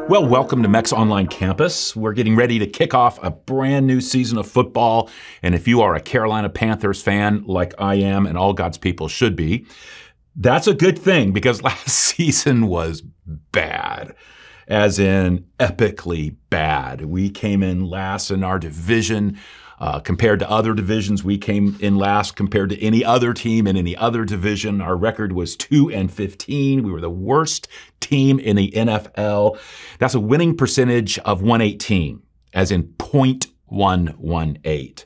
Well, welcome to Meck's online campus. We're getting ready to kick off a brand new season of football. And if you are a Carolina Panthers fan, like I am and all God's people should be, that's a good thing because last season was bad, as in epically bad. We came in last in our division. Compared to other divisions, we came in last compared to any other team in any other division. Our record was 2-15. We were the worst team in the NFL. That's a winning percentage of 118, as in .118.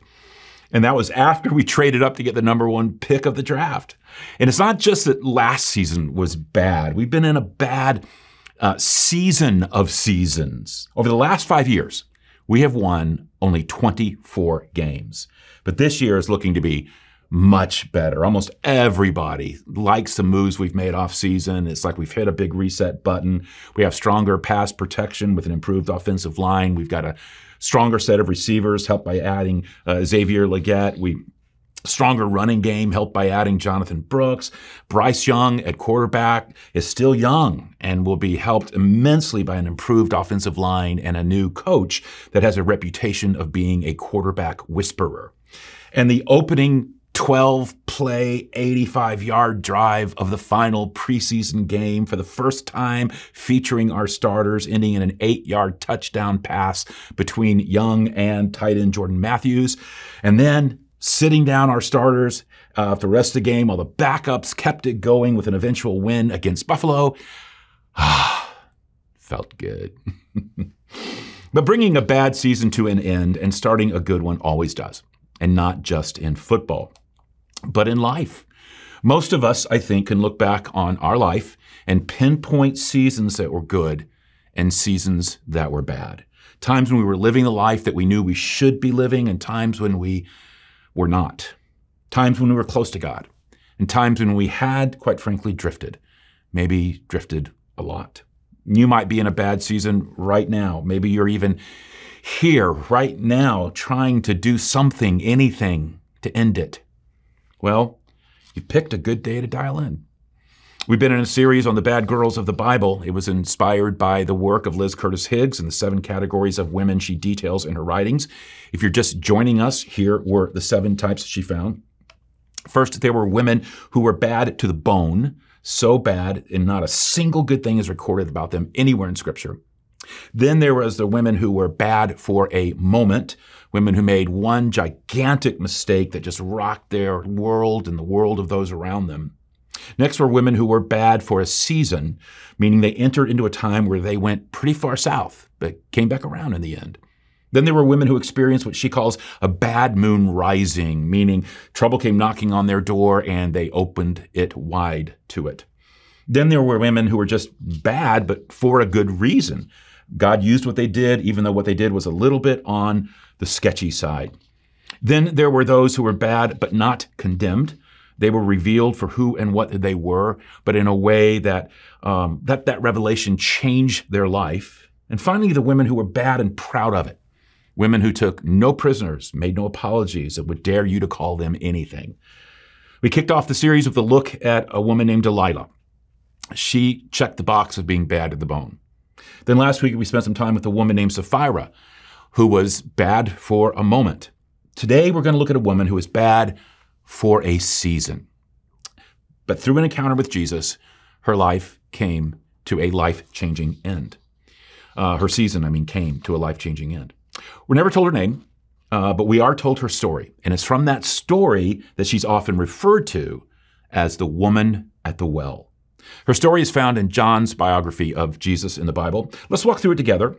And that was after we traded up to get the number one pick of the draft. And it's not just that last season was bad. We've been in a bad season of seasons. Over the last 5 years, we have won only 24 games. But this year is looking to be much better. Almost everybody likes the moves we've made off season. It's like we've hit a big reset button. We have stronger pass protection with an improved offensive line. We've got a stronger set of receivers helped by adding Xavier Legette. Stronger running game helped by adding Jonathan Brooks. Bryce Young at quarterback is still young and will be helped immensely by an improved offensive line and a new coach that has a reputation of being a quarterback whisperer. And the opening 12-play, 85-yard drive of the final preseason game for the first time featuring our starters, ending in an 8-yard touchdown pass between Young and tight end Jordan Matthews. And then sitting down our starters for the rest of the game while the backups kept it going with an eventual win against Buffalo. Felt good. But bringing a bad season to an end and starting a good one always does. And not just in football, but in life. Most of us, I think, can look back on our life and pinpoint seasons that were good and seasons that were bad. Times when we were living the life that we knew we should be living and times when we were not. Times when we were close to God, and times when we had, quite frankly, drifted. Maybe drifted a lot. You might be in a bad season right now. Maybe you're even here right now trying to do something, anything to end it. Well, you picked a good day to dial in. We've been in a series on the bad girls of the Bible. It was inspired by the work of Liz Curtis Higgs and the 7 categories of women she details in her writings. If you're just joining us, here were the 7 types she found. First, there were women who were bad to the bone, so bad, and not a single good thing is recorded about them anywhere in Scripture. Then there was the women who were bad for a moment, women who made one gigantic mistake that just rocked their world and the world of those around them. Next were women who were bad for a season, meaning they entered into a time where they went pretty far south, but came back around in the end. Then there were women who experienced what she calls a bad moon rising, meaning trouble came knocking on their door and they opened it wide to it. Then there were women who were just bad, but for a good reason. God used what they did, even though what they did was a little bit on the sketchy side. Then there were those who were bad, but not condemned. They were revealed for who and what they were, but in a way that that revelation changed their life. And finally, the women who were bad and proud of it. Women who took no prisoners, made no apologies, that would dare you to call them anything. We kicked off the series with a look at a woman named Delilah. She checked the box of being bad to the bone. Then last week, we spent some time with a woman named Sapphira, who was bad for a moment. Today, we're going to look at a woman who was bad for a season. But through an encounter with Jesus, her life came to a life-changing end. Her season, came to a life-changing end. We're never told her name, but we are told her story. And it's from that story that she's often referred to as the woman at the well. Her story is found in John's biography of Jesus in the Bible. Let's walk through it together.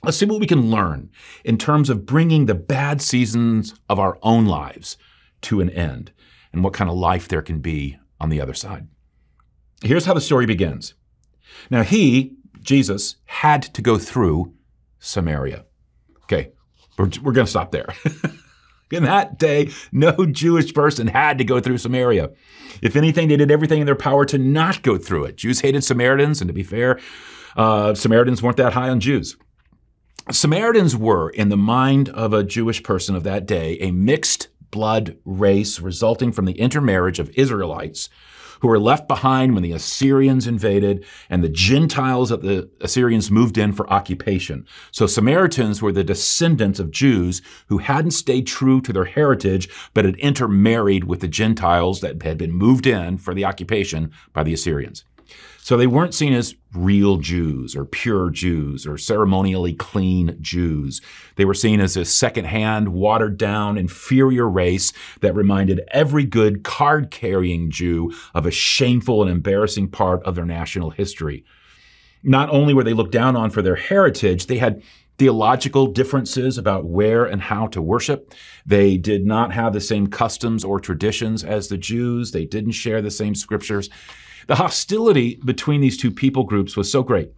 Let's see what we can learn in terms of bringing the bad seasons of our own lives to an end and what kind of life there can be on the other side. Here's how the story begins. Now Jesus, had to go through Samaria. Okay, we're going to stop there. In that day, no Jewish person had to go through Samaria. If anything, they did everything in their power to not go through it. Jews hated Samaritans, and to be fair, Samaritans weren't that high on Jews. Samaritans were, in the mind of a Jewish person of that day, a mixed blood race resulting from the intermarriage of Israelites who were left behind when the Assyrians invaded and the Gentiles that the Assyrians moved in for occupation. So Samaritans were the descendants of Jews who hadn't stayed true to their heritage, but had intermarried with the Gentiles that had been moved in for the occupation by the Assyrians. So they weren't seen as real Jews or pure Jews or ceremonially clean Jews. They were seen as a second-hand, watered-down, inferior race that reminded every good card-carrying Jew of a shameful and embarrassing part of their national history. Not only were they looked down on for their heritage, they had theological differences about where and how to worship. They did not have the same customs or traditions as the Jews. They didn't share the same scriptures. The hostility between these two people groups was so great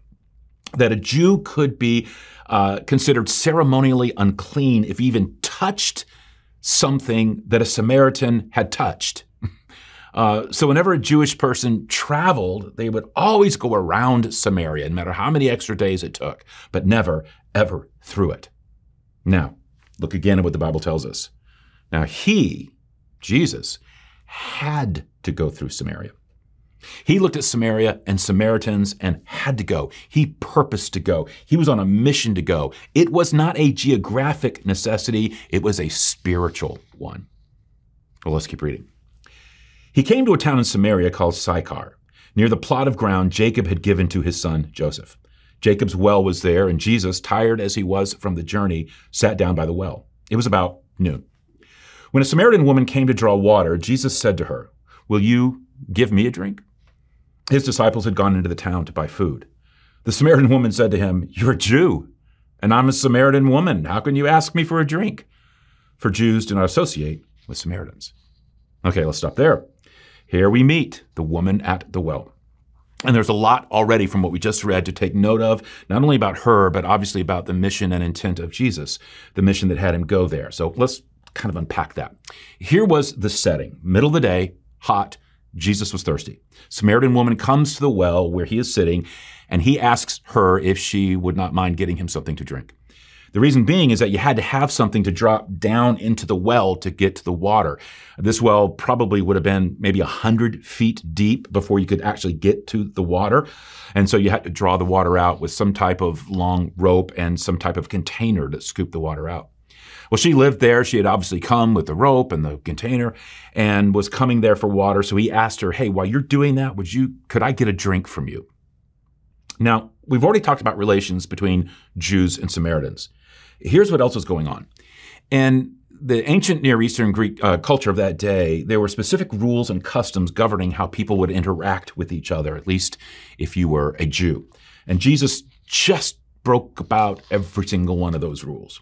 that a Jew could be considered ceremonially unclean if he even touched something that a Samaritan had touched. So whenever a Jewish person traveled, they would always go around Samaria, no matter how many extra days it took, but never, ever through it. Now, look again at what the Bible tells us. Now, Jesus, had to go through Samaria. He looked at Samaria and Samaritans and had to go. He purposed to go. He was on a mission to go. It was not a geographic necessity. It was a spiritual one. Well, let's keep reading. He came to a town in Samaria called Sychar, near the plot of ground Jacob had given to his son Joseph. Jacob's well was there, and Jesus, tired as he was from the journey, sat down by the well. It was about noon. When a Samaritan woman came to draw water, Jesus said to her, "Will you give me a drink?" His disciples had gone into the town to buy food. The Samaritan woman said to him, "You're a Jew, and I'm a Samaritan woman. How can you ask me for a drink?" For Jews do not associate with Samaritans. Okay, let's stop there. Here we meet the woman at the well. And there's a lot already from what we just read to take note of, not only about her, but obviously about the mission and intent of Jesus, the mission that had him go there. So let's kind of unpack that. Here was the setting. Middle of the day, hot. Jesus was thirsty. Samaritan woman comes to the well where he is sitting, and he asks her if she would not mind getting him something to drink. The reason being is that you had to have something to drop down into the well to get to the water. This well probably would have been maybe 100 feet deep before you could actually get to the water. And so you had to draw the water out with some type of long rope and some type of container to scoop the water out. Well, she lived there. She had obviously come with the rope and the container and was coming there for water. So he asked her, "Hey, while you're doing that, could I get a drink from you?" Now, we've already talked about relations between Jews and Samaritans. Here's what else was going on. In the ancient Near Eastern Greek culture of that day, there were specific rules and customs governing how people would interact with each other, at least if you were a Jew. And Jesus just broke about every single one of those rules.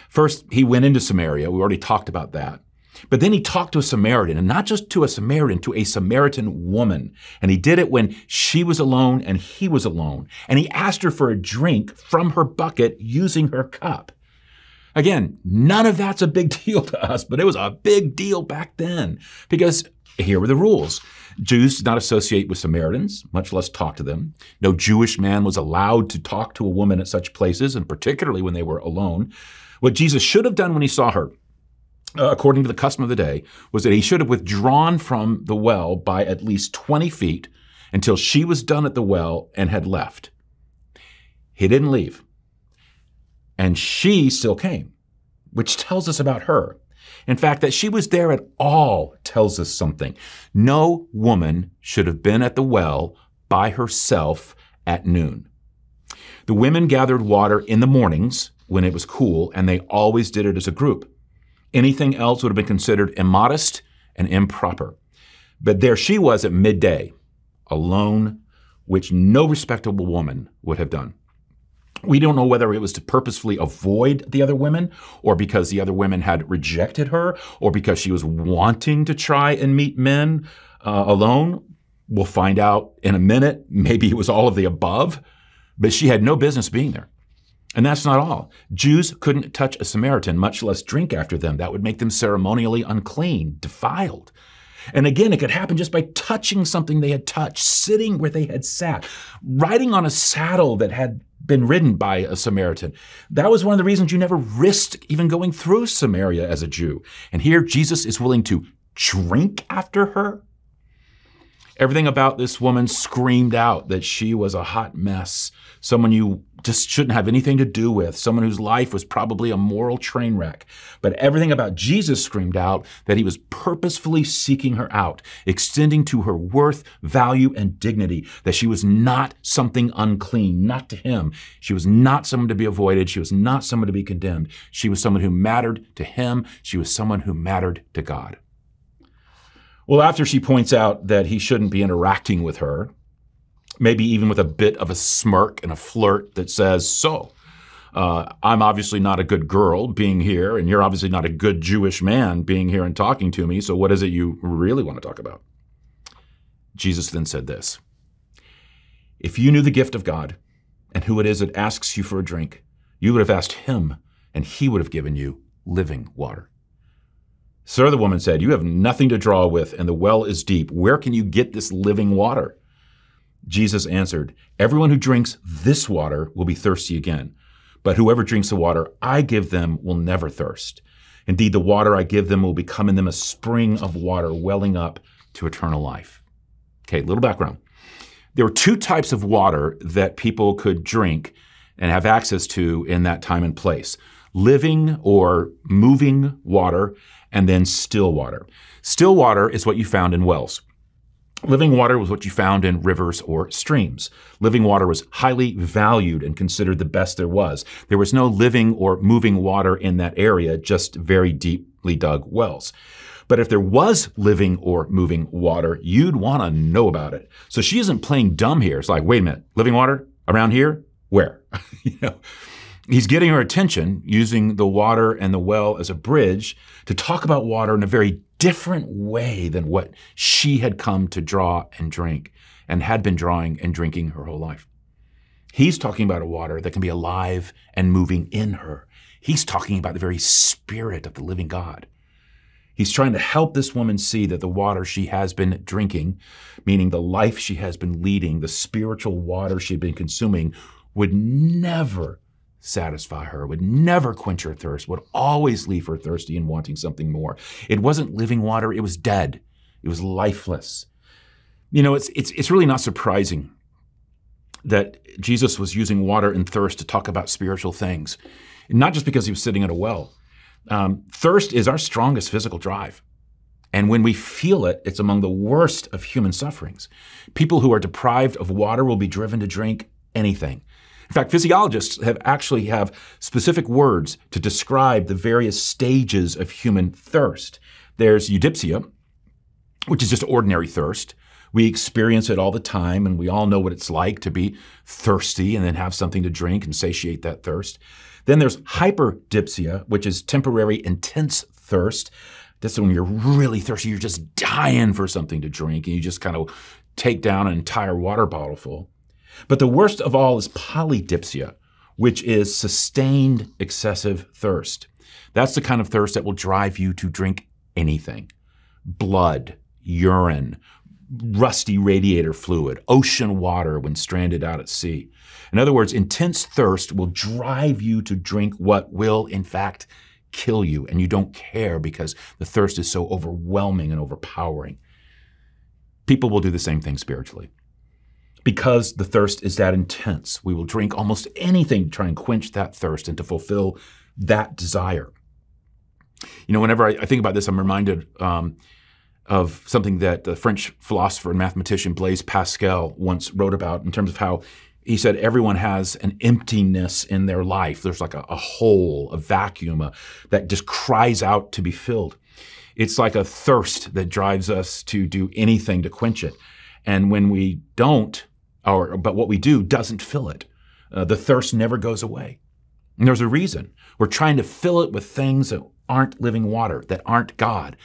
First, he went into Samaria. We already talked about that. But then he talked to a Samaritan, and not just to a Samaritan, to a Samaritan woman. And he did it when she was alone and he was alone. And he asked her for a drink from her bucket using her cup. Again, none of that's a big deal to us, but it was a big deal back then because here were the rules. Jews did not associate with Samaritans, much less talk to them. No Jewish man was allowed to talk to a woman at such places, and particularly when they were alone. What Jesus should have done when he saw her, according to the custom of the day, was that he should have withdrawn from the well by at least 20 feet until she was done at the well and had left. He didn't leave. And she still came, which tells us about her. In fact, that she was there at all tells us something. No woman should have been at the well by herself at noon. The women gathered water in the mornings when it was cool, and they always did it as a group. Anything else would have been considered immodest and improper. But there she was at midday, alone, which no respectable woman would have done. We don't know whether it was to purposefully avoid the other women, or because the other women had rejected her, or because she was wanting to try and meet men alone. We'll find out in a minute. Maybe it was all of the above, but she had no business being there. And that's not all. Jews couldn't touch a Samaritan, much less drink after them. That would make them ceremonially unclean, defiled. And again, it could happen just by touching something they had touched, sitting where they had sat, riding on a saddle that had been ridden by a Samaritan. That was one of the reasons you never risked even going through Samaria as a Jew. And here Jesus is willing to drink after her. Everything about this woman screamed out that she was a hot mess, someone you just shouldn't have anything to do with, someone whose life was probably a moral train wreck. But everything about Jesus screamed out that he was purposefully seeking her out, extending to her worth, value, and dignity, that she was not something unclean, not to him. She was not someone to be avoided. She was not someone to be condemned. She was someone who mattered to him. She was someone who mattered to God. Well, after she points out that he shouldn't be interacting with her, maybe even with a bit of a smirk and a flirt that says, so, I'm obviously not a good girl being here, and you're obviously not a good Jewish man being here and talking to me, so what is it you really want to talk about? Jesus then said this, if you knew the gift of God and who it is that asks you for a drink, you would have asked him, and he would have given you living water. Sir, the woman said, you have nothing to draw with, and the well is deep. Where can you get this living water? Jesus answered, everyone who drinks this water will be thirsty again, but whoever drinks the water I give them will never thirst. Indeed, the water I give them will become in them a spring of water welling up to eternal life. Okay, little background. There were two types of water that people could drink and have access to in that time and place. Living or moving water, and then still water. Still water is what you found in wells. Living water was what you found in rivers or streams. Living water was highly valued and considered the best there was. There was no living or moving water in that area, just very deeply dug wells. But if there was living or moving water, you'd want to know about it. So she isn't playing dumb here. It's like, wait a minute, living water around here? Where? He's getting her attention using the water and the well as a bridge to talk about water in a very different way than what she had come to draw and drink and had been drawing and drinking her whole life. He's talking about a water that can be alive and moving in her. He's talking about the very spirit of the living God. He's trying to help this woman see that the water she has been drinking, meaning the life she has been leading, the spiritual water she'd been consuming, would never satisfy her, would never quench her thirst, would always leave her thirsty and wanting something more. It wasn't living water, it was dead. It was lifeless. It's really not surprising that Jesus was using water and thirst to talk about spiritual things, not just because he was sitting at a well. Thirst is our strongest physical drive. And when we feel it, it's among the worst of human sufferings. People who are deprived of water will be driven to drink anything. In fact, physiologists have specific words to describe the various stages of human thirst. There's eudypsia, which is just ordinary thirst. We experience it all the time, and we all know what it's like to be thirsty and then have something to drink and satiate that thirst. Then there's hyperdipsia, which is temporary intense thirst. That's when you're really thirsty, you're just dying for something to drink, and you just kind of take down an entire water bottle full. But the worst of all is polydipsia, which is sustained excessive thirst. That's the kind of thirst that will drive you to drink anything. Blood, urine, rusty radiator fluid, ocean water when stranded out at sea. In other words, intense thirst will drive you to drink what will, in fact, kill you, and you don't care because the thirst is so overwhelming and overpowering. People will do the same thing spiritually. Because the thirst is that intense, we will drink almost anything to try and quench that thirst and to fulfill that desire. Whenever I think about this, I'm reminded of something that the French philosopher and mathematician Blaise Pascal once wrote about in terms of how he said everyone has an emptiness in their life. There's like a hole, a vacuum that just cries out to be filled. It's like a thirst that drives us to do anything to quench it. And when we don't, but what we do doesn't fill it, the thirst never goes away. And there's a reason. We're trying to fill it with things that aren't living water, that aren't God.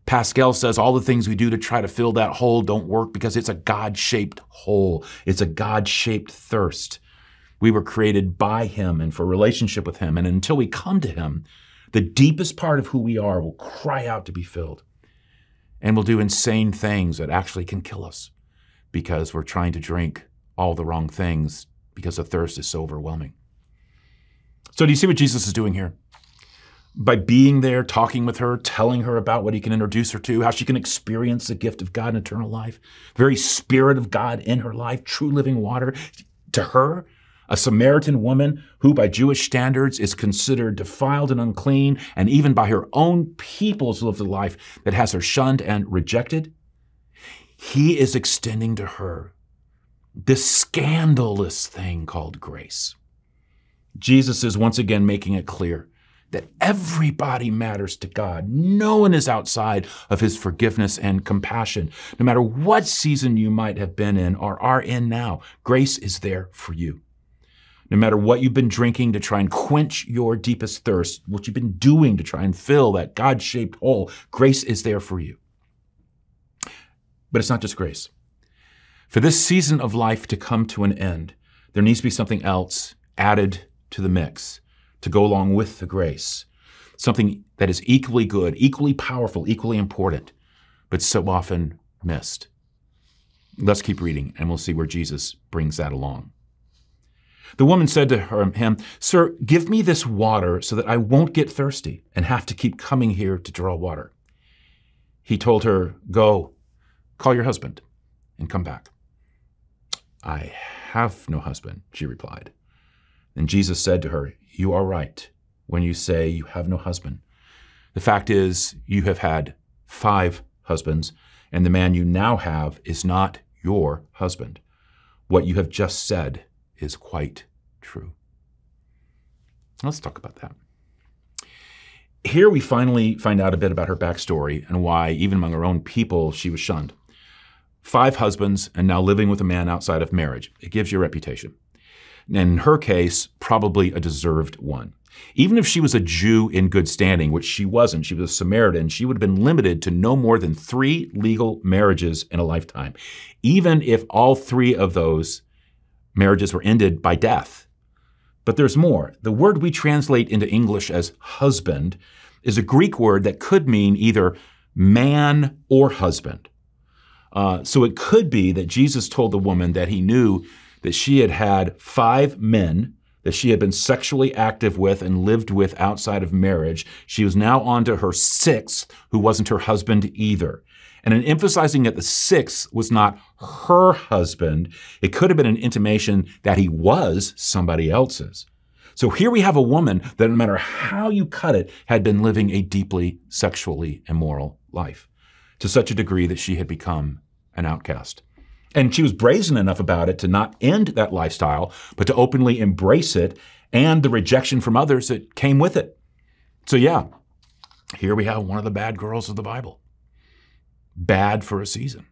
Pascal says all the things we do to try to fill that hole don't work because it's a God-shaped hole. It's a God-shaped thirst. We were created by him and for relationship with him. And until we come to him, the deepest part of who we are will cry out to be filled. And we'll do insane things that actually can kill us because we're trying to drink all the wrong things because the thirst is so overwhelming. So do you see what Jesus is doing here? by being there, talking with her, telling her about what he can introduce her to, how she can experience the gift of God and eternal life, the very Spirit of God in her life, true living water. To her, a Samaritan woman who by Jewish standards is considered defiled and unclean, and even by her own people has lived a life that has her shunned and rejected, he is extending to her this scandalous thing called grace. Jesus is once again making it clear that everybody matters to God. No one is outside of his forgiveness and compassion. No matter what season you might have been in or are in now, grace is there for you. No matter what you've been drinking to try and quench your deepest thirst, what you've been doing to try and fill that God-shaped hole, grace is there for you. But it's not just grace. For this season of life to come to an end, there needs to be something else added to the mix to go along with the grace. Something that is equally good, equally powerful, equally important, but so often missed. Let's keep reading, and we'll see where Jesus brings that along. The woman said to him, "Sir, give me this water so that I won't get thirsty and have to keep coming here to draw water." He told her, "Go, call your husband and come back." "I have no husband," she replied. And Jesus said to her, "You are right when you say you have no husband. The fact is, you have had 5 husbands, and the man you now have is not your husband. What you have just said is quite true." Let's talk about that. Here we finally find out a bit about her backstory and why, even among her own people, she was shunned. 5 husbands and now living with a man outside of marriage. It gives you a reputation. In her case, probably a deserved one. Even if she was a Jew in good standing, which she wasn't, she was a Samaritan, she would have been limited to no more than 3 legal marriages in a lifetime. Even if all 3 of those marriages were ended by death. But there's more. The word we translate into English as husband is a Greek word that could mean either man or husband. So it could be that Jesus told the woman that he knew that she had had 5 men that she had been sexually active with and lived with outside of marriage. She was now on to her 6th, who wasn't her husband either. And in emphasizing that the 6th was not her husband, it could have been an intimation that he was somebody else's. So here we have a woman that no matter how you cut it, had been living a deeply sexually immoral life, to such a degree that she had become an outcast. And she was brazen enough about it to not end that lifestyle, but to openly embrace it and the rejection from others that came with it. So yeah, here we have one of the bad girls of the Bible. Bad for a season.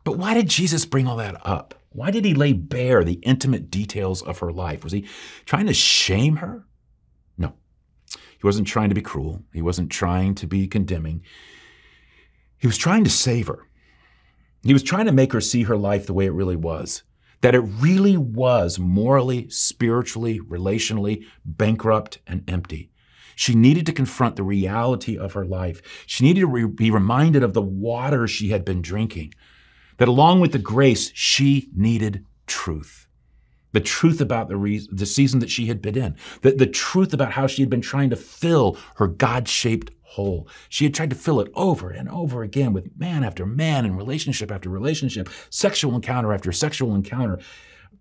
But why did Jesus bring all that up? Why did he lay bare the intimate details of her life? Was he trying to shame her? No. He wasn't trying to be cruel. He wasn't trying to be condemning. He was trying to save her. He was trying to make her see her life the way it really was, that it really was morally, spiritually, relationally bankrupt and empty. She needed to confront the reality of her life. She needed to be reminded of the water she had been drinking, that along with the grace, she needed truth. The truth about the season that she had been in, the truth about how she had been trying to fill her God-shaped hole. She had tried to fill it over and over again with man after man and relationship after relationship, sexual encounter after sexual encounter,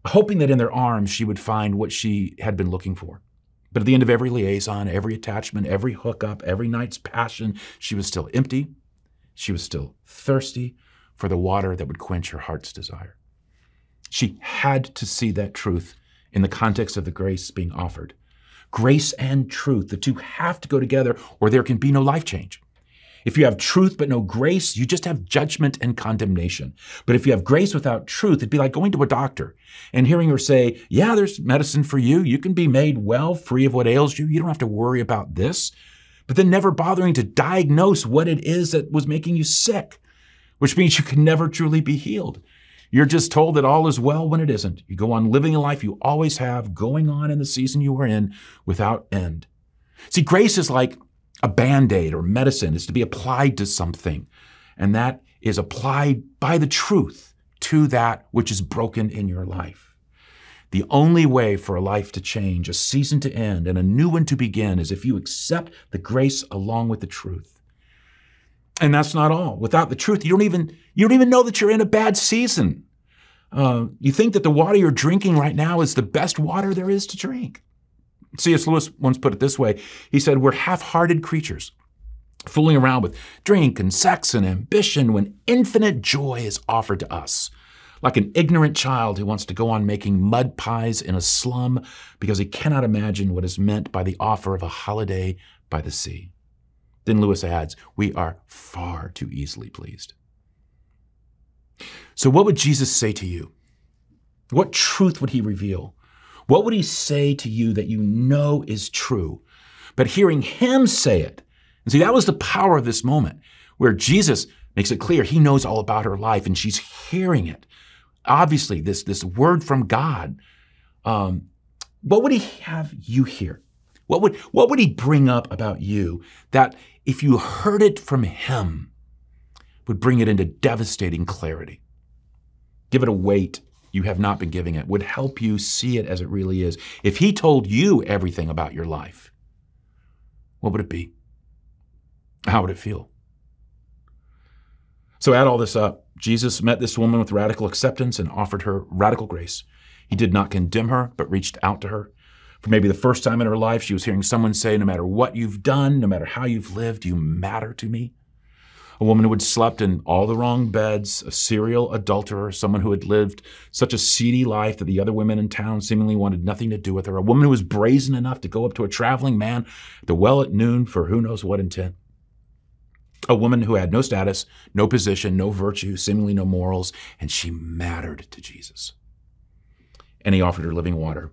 hoping that in their arms she would find what she had been looking for. But at the end of every liaison, every attachment, every hookup, every night's passion, she was still empty. She was still thirsty for the water that would quench her heart's desire. She had to see that truth in the context of the grace being offered. Grace and truth, the two have to go together or there can be no life change. If you have truth but no grace, you just have judgment and condemnation. But if you have grace without truth, it'd be like going to a doctor and hearing her say, yeah, there's medicine for you. You can be made well, free of what ails you. You don't have to worry about this. But then never bothering to diagnose what it is that was making you sick, which means you can never truly be healed. You're just told that all is well when it isn't. You go on living a life you always have going on in the season you are in without end. See, grace is like a Band-Aid or medicine. It's to be applied to something. And that is applied by the truth to that which is broken in your life. The only way for a life to change, a season to end, and a new one to begin is if you accept the grace along with the truth. And that's not all. Without the truth, you don't even know that you're in a bad season. You think that the water you're drinking right now is the best water there is to drink. C.S. Lewis once put it this way. He said, we're half-hearted creatures, fooling around with drink and sex and ambition when infinite joy is offered to us. Like an ignorant child who wants to go on making mud pies in a slum because he cannot imagine what is meant by the offer of a holiday by the sea. Then Lewis adds, we are far too easily pleased. So what would Jesus say to you? What truth would he reveal? What would he say to you that you know is true? But hearing him say it, and see, that was the power of this moment, where Jesus makes it clear he knows all about her life and she's hearing it. Obviously, this word from God, what would he have you hear? What would he bring up about you that if you heard it from him would bring it into devastating clarity? Give it a weight you have not been giving it, would help you see it as it really is. If he told you everything about your life, what would it be? How would it feel? So add all this up. Jesus met this woman with radical acceptance and offered her radical grace. He did not condemn her, but reached out to her. For maybe the first time in her life, she was hearing someone say, no matter what you've done, no matter how you've lived, you matter to me. A woman who had slept in all the wrong beds, a serial adulterer, someone who had lived such a seedy life that the other women in town seemingly wanted nothing to do with her, a woman who was brazen enough to go up to a traveling man at the well at noon for who knows what intent. A woman who had no status, no position, no virtue, seemingly no morals, and she mattered to Jesus. And he offered her living water.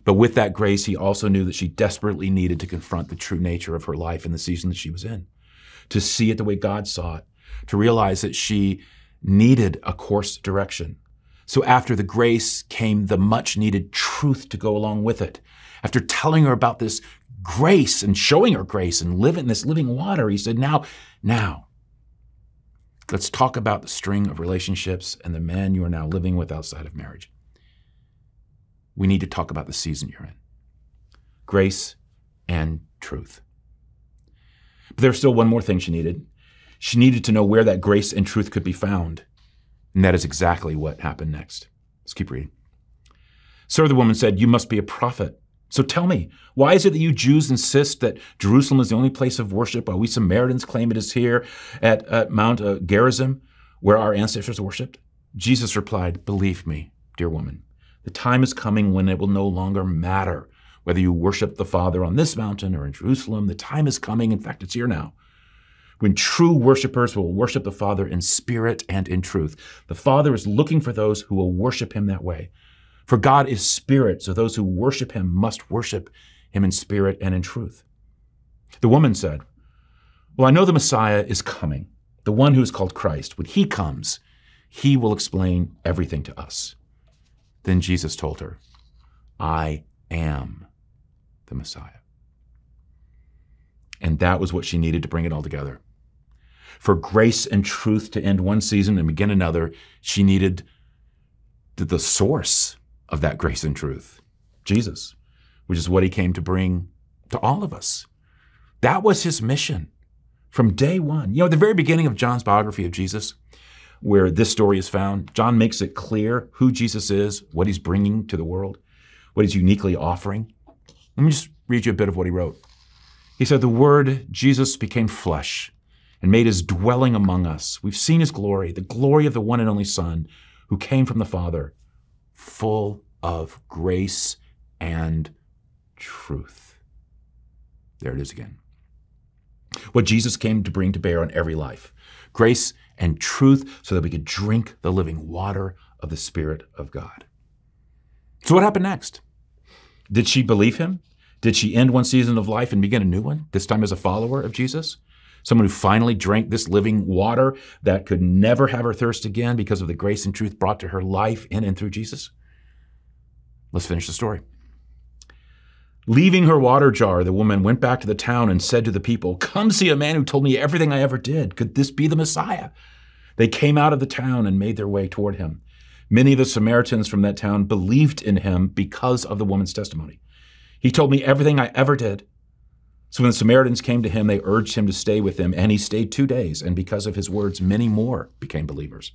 But with that grace, he also knew that she desperately needed to confront the true nature of her life in the season that she was in, to see it the way God saw it, to realize that she needed a course direction. So after the grace came the much needed truth to go along with it. After telling her about this grace and showing her grace and living this living water, he said, now, let's talk about the string of relationships and the man you are now living with outside of marriage. We need to talk about the season you're in. Grace and truth. But there's still one more thing she needed. She needed to know where that grace and truth could be found. And that is exactly what happened next. Let's keep reading. Sir, the woman said, you must be a prophet. So tell me, why is it that you Jews insist that Jerusalem is the only place of worship, while we Samaritans claim it is here at Mount Gerizim, where our ancestors worshipped? Jesus replied, believe me, dear woman, the time is coming when it will no longer matter whether you worship the Father on this mountain or in Jerusalem. The time is coming, in fact, it's here now, when true worshipers will worship the Father in spirit and in truth. The Father is looking for those who will worship him that way. For God is spirit, so those who worship him must worship him in spirit and in truth. The woman said, well, I know the Messiah is coming, the one who is called Christ. When he comes, he will explain everything to us. Then Jesus told her, I am the Messiah. And that was what she needed to bring it all together. For grace and truth to end one season and begin another, she needed the source of that grace and truth, Jesus, which is what he came to bring to all of us. That was his mission from day one. You know, at the very beginning of John's biography of Jesus, where this story is found, John makes it clear who Jesus is, what he's bringing to the world, what he's uniquely offering. Let me just read you a bit of what he wrote. He said, the Word, Jesus, became flesh and made his dwelling among us. We've seen his glory, the glory of the one and only Son who came from the Father, full of grace and truth. There it is again. What Jesus came to bring to bear on every life, grace and truth, so that we could drink the living water of the Spirit of God. So what happened next? Did she believe him? Did she end one season of life and begin a new one, this time as a follower of Jesus? Someone who finally drank this living water that could never have her thirst again because of the grace and truth brought to her life in and through Jesus? Let's finish the story. Leaving her water jar, the woman went back to the town and said to the people, come see a man who told me everything I ever did. Could this be the Messiah? They came out of the town and made their way toward him. Many of the Samaritans from that town believed in him because of the woman's testimony. He told me everything I ever did. So when the Samaritans came to him, they urged him to stay with them, and he stayed 2 days. And because of his words, many more became believers.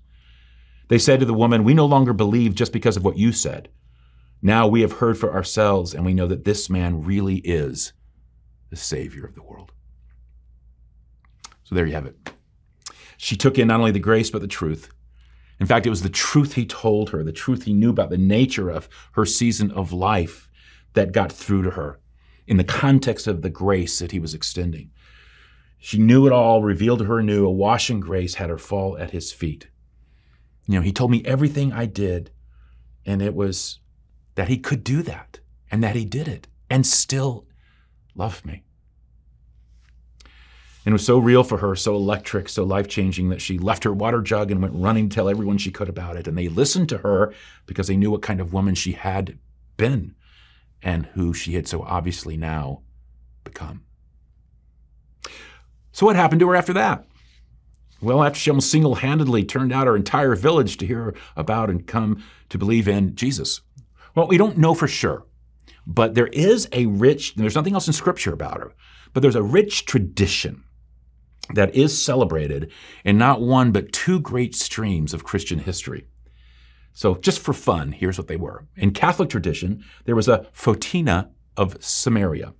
They said to the woman, "We no longer believe just because of what you said. Now we have heard for ourselves, and we know that this man really is the Savior of the world." So there you have it. She took in not only the grace, but the truth. In fact, it was the truth he told her, the truth he knew about the nature of her season of life that got through to her in the context of the grace that he was extending. She knew it all, revealed to her anew. A washing grace had her fall at his feet. He told me everything I did, and it was that he could do that, and that he did it, and still love me. And it was so real for her, so electric, so life-changing, that she left her water jug and went running to tell everyone she could about it. And they listened to her because they knew what kind of woman she had been and who she had so obviously now become. So what happened to her after that? Well, after she almost single-handedly turned out her entire village to hear about and come to believe in Jesus. Well, we don't know for sure, but there's nothing else in Scripture about her, but there's a rich tradition that is celebrated in not one but two great streams of Christian history. So just for fun, here's what they were. In Catholic tradition, there was a Photina of Samaria,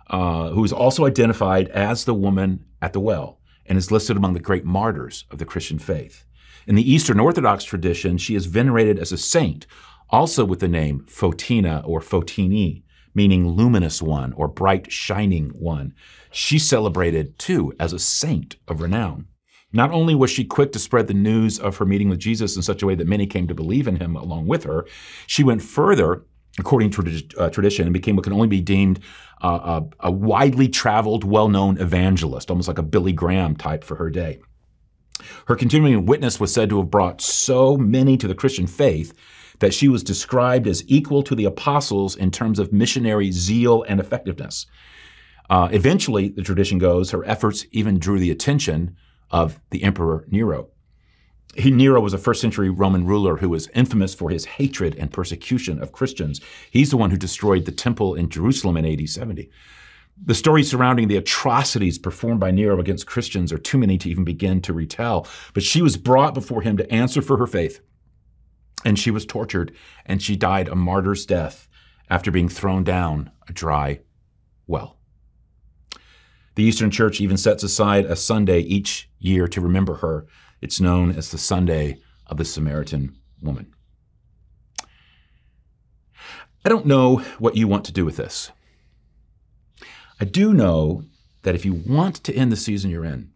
who is also identified as the woman at the well and is listed among the great martyrs of the Christian faith. In the Eastern Orthodox tradition, she is venerated as a saint, also with the name Photina or Photini, meaning luminous one or bright shining one. She's celebrated too as a saint of renown. Not only was she quick to spread the news of her meeting with Jesus in such a way that many came to believe in him along with her, she went further, according to tradition, and became what can only be deemed a widely traveled, well-known evangelist, almost like a Billy Graham type for her day. Her continuing witness was said to have brought so many to the Christian faith that she was described as equal to the apostles in terms of missionary zeal and effectiveness. Eventually, the tradition goes, her efforts even drew the attention of the Emperor Nero. Nero was a first-century Roman ruler who was infamous for his hatred and persecution of Christians. He's the one who destroyed the temple in Jerusalem in AD 70. The stories surrounding the atrocities performed by Nero against Christians are too many to even begin to retell, but she was brought before him to answer for her faith. And she was tortured, and she died a martyr's death after being thrown down a dry well. The Eastern Church even sets aside a Sunday each year to remember her. It's known as the Sunday of the Samaritan Woman. I don't know what you want to do with this. I do know that if you want to end the season you're in,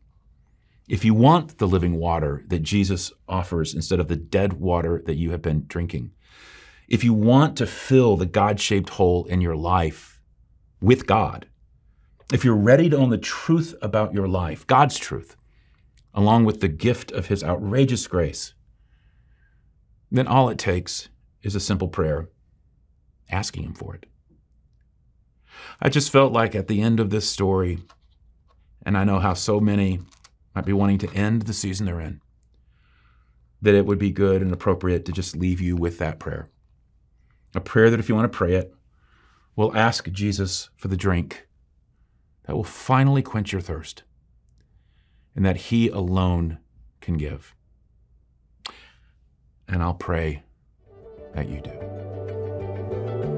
if you want the living water that Jesus offers instead of the dead water that you have been drinking, if you want to fill the God-shaped hole in your life with God, if you're ready to own the truth about your life, God's truth, along with the gift of his outrageous grace, then all it takes is a simple prayer, asking him for it. I just felt like at the end of this story, and I know how so many might be wanting to end the season they're in, that it would be good and appropriate to just leave you with that prayer. A prayer that if you want to pray it, will ask Jesus for the drink that will finally quench your thirst and that he alone can give. And I'll pray that you do.